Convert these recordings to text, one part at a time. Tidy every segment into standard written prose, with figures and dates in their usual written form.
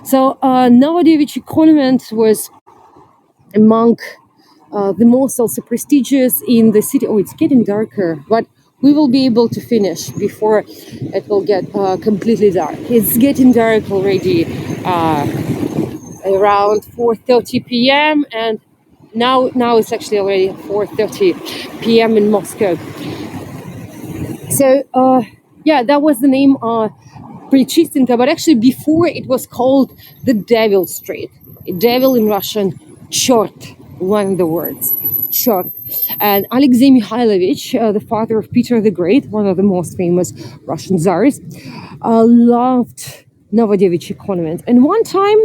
So Novodevichy Convent was among the most also prestigious in the city. Oh, it's getting darker, but we will be able to finish before it will get completely dark. It's getting dark already around 4:30 p.m. and now it's actually already 4:30 p.m. in Moscow. So yeah, that was the name Prechistenka, but actually before it was called the Devil Street. Devil in Russian, Chort, one of the words, Chort. And Alexei Mikhailovich, the father of Peter the Great, one of the most famous Russian czars, loved Novodevichy Convent. And one time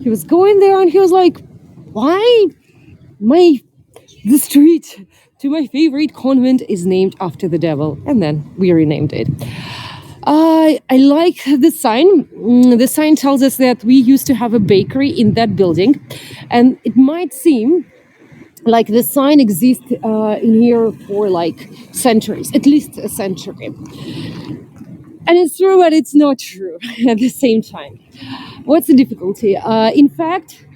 he was going there and he was like, why the street to my favorite convent is named after the devil? And then we renamed it. I like the sign. The sign tells us that we used to have a bakery in that building, and it might seem like the sign exists in here for like centuries, at least a century. And it's true, but it's not true at the same time. What's the difficulty? In fact,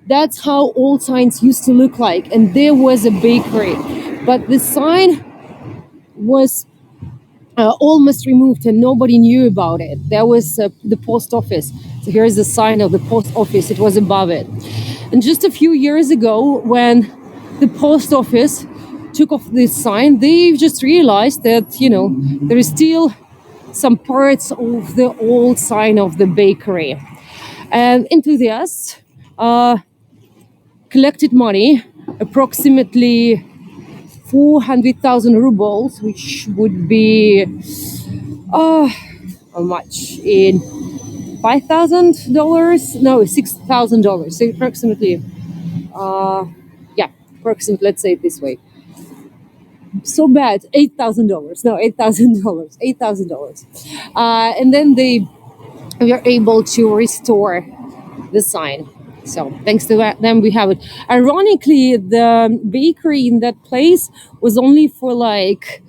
that's how old signs used to look like, and there was a bakery, but the sign was almost removed and nobody knew about it. There was the post office. So here's the sign of the post office. It was above it. And just a few years ago, when the post office took off this sign, they just realized that, you know, there is still some parts of the old sign of the bakery. And enthusiasts collected money, approximately 400,000 rubles, which would be how much in $5,000? No, $6,000. So approximately, approximately. Let's say it this way. So bad, $8,000. No, $8,000. $8,000. And then they were able to restore the sign. So thanks to them, we have it. Ironically, the bakery in that place was only for like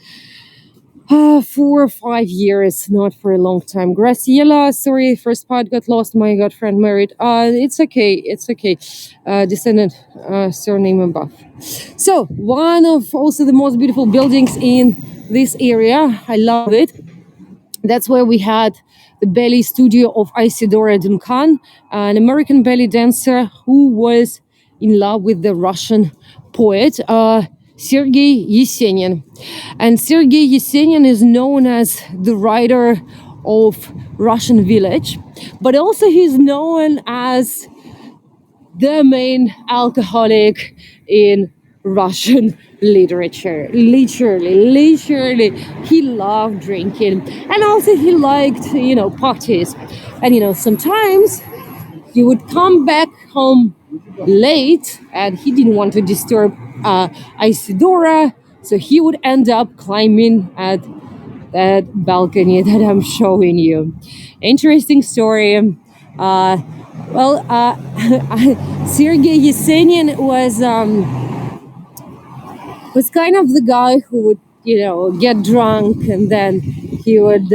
4 or 5 years, not for a long time. Graciela, sorry, first part got lost. My godfriend married. It's okay. It's okay. Descendant, surname above. So one of also the most beautiful buildings in this area. I love it. That's where we had the ballet studio of Isidora Duncan, an American ballet dancer who was in love with the Russian poet Sergei Yesenin. And Sergei Yesenin is known as the writer of Russian Village, but also he's known as the main alcoholic in Russian literature. Literally, he loved drinking, and also he liked, parties. And sometimes he would come back home late, and he didn't want to disturb Isidora, so he would end up climbing at that balcony that I'm showing you. Interesting story. Sergei Yesenin was kind of the guy who would, get drunk, and then he would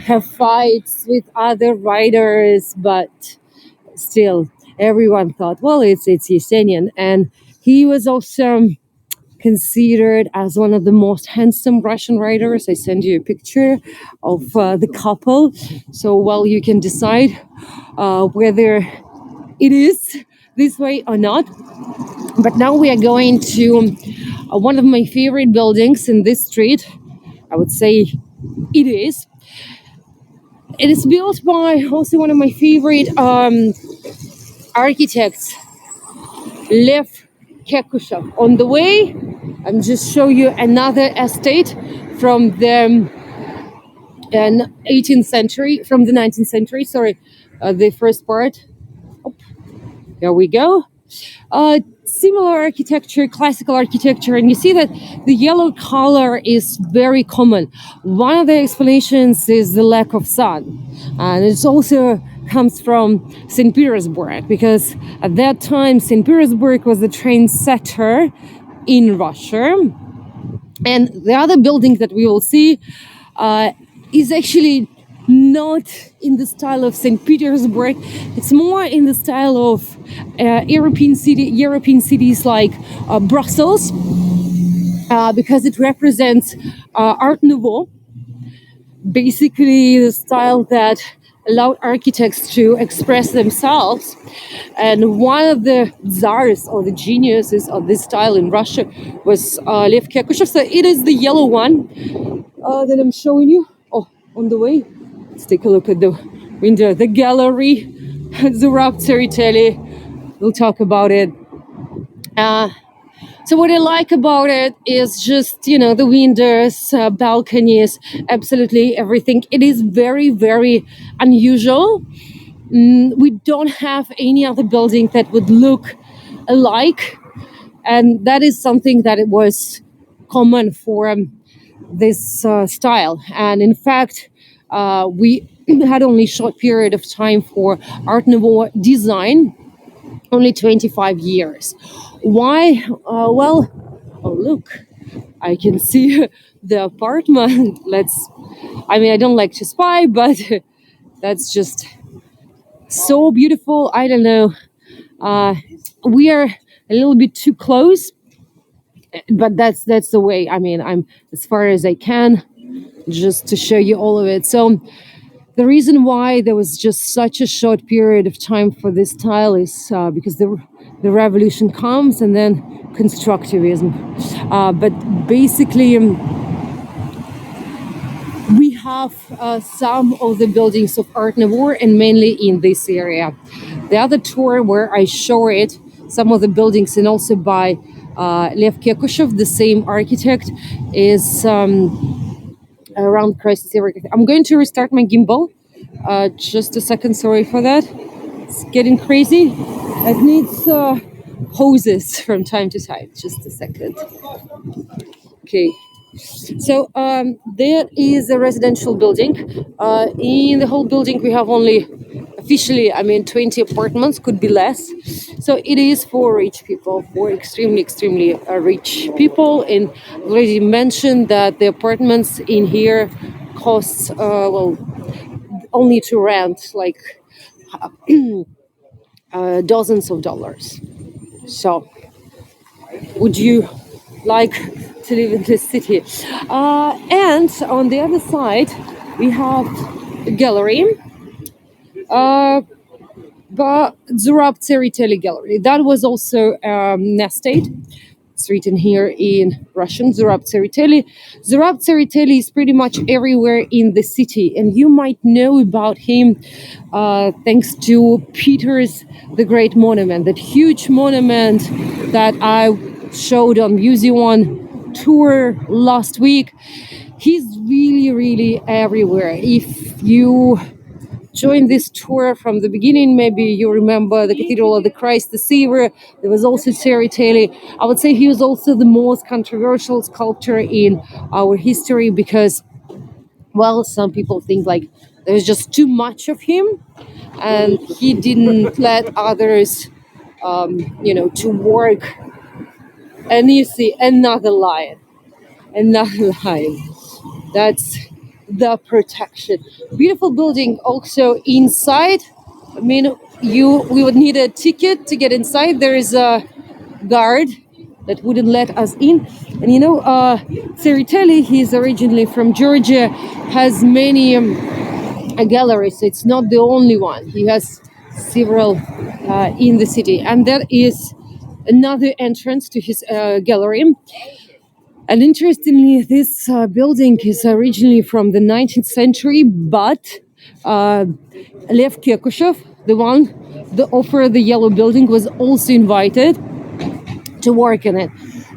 have fights with other writers, but still everyone thought, well, it's Yesenin. And he was also considered as one of the most handsome Russian writers. I send you a picture of the couple, so you can decide whether it is this way or not. But now we are going to one of my favorite buildings in this street. I would say it is. It is built by also one of my favorite architects, Lev Kekushev. On the way, I'm just show you another estate from the 19th century. Sorry, the first part. There we go. Similar architecture, classical architecture, and you see that the yellow color is very common. One of the explanations is the lack of sun, and it also comes from St. Petersburg, because at that time St. Petersburg was the trendsetter in Russia. And the other building that we will see is actually not in the style of St. Petersburg. It's more in the style of European cities like Brussels, because it represents Art Nouveau, basically the style that allowed architects to express themselves. And one of the czars or the geniuses of this style in Russia was Lev Kekushev. So it is the yellow one that I'm showing you. Oh, on the way, let's take a look at the window, the gallery, Zurab Tseriteli. We'll talk about it. So what I like about it is just, the windows, balconies, absolutely everything. It is very, very unusual. We don't have any other building that would look alike. And that is something that it was common for this style. And in fact, we had only a short period of time for Art Nouveau design, only 25 years. Why? Well, oh, look, I can see the apartment. I don't like to spy, but that's just so beautiful. I don't know. We are a little bit too close, but that's the way. I'm as far as I can just to show you all of it. So the reason why there was just such a short period of time for this style is because the revolution comes and then constructivism. But basically, we have some of the buildings of Art Nouveau, and mainly in this area. The other tour where I show it, some of the buildings, and also by Lev Kekushev, the same architect, is around crisis area. I'm going to restart my gimbal. Just a second, sorry for that. It's getting crazy. It needs hoses from time to time. Just a second. Okay. So there is a residential building. In the whole building, we have only officially, 20 apartments, could be less. So it is for rich people, for extremely, extremely rich people. And already mentioned that the apartments in here costs, only to rent like dozens of dollars. So would you like to live in this city? And on the other side, we have a gallery, but Zurab Tseriteli Gallery. That was also nested. It's written here in Russian, Zurab Tseriteli. Zurab Tseriteli is pretty much everywhere in the city, and you might know about him thanks to Peter's the Great Monument, that huge monument that I showed on Museum tour last week. He's really, really everywhere. If you join this tour from the beginning, maybe you remember the Cathedral of the Christ the Savior. There was also Tseriteli. I would say he was also the most controversial sculptor in our history because, well, some people think like there's just too much of him, and he didn't let others, to work. And you see another lion. That's the protection. Beautiful building also inside. We would need a ticket to get inside. There is a guard that wouldn't let us in. And Tseriteli, he's originally from Georgia, has many galleries. It's not the only one. He has several in the city. And there is another entrance to his gallery. And interestingly, this building is originally from the 19th century, but Lev Kekushev, the author of the Yellow Building, was also invited to work in it.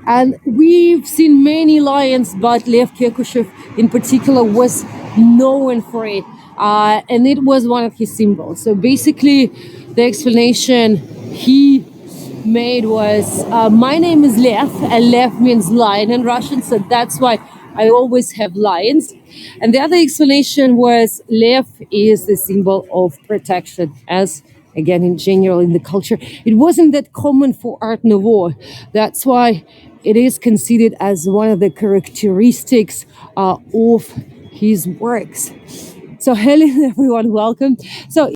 And we've seen many lions, but Lev Kekushev in particular was known for it. And it was one of his symbols. So basically, the explanation he made was, my name is Lev, and Lev means lion in Russian, so that's why I always have lions. And the other explanation was Lev is the symbol of protection, as again in general in the culture. It wasn't that common for Art Nouveau. That's why it is considered as one of the characteristics of his works. So hello everyone, welcome. So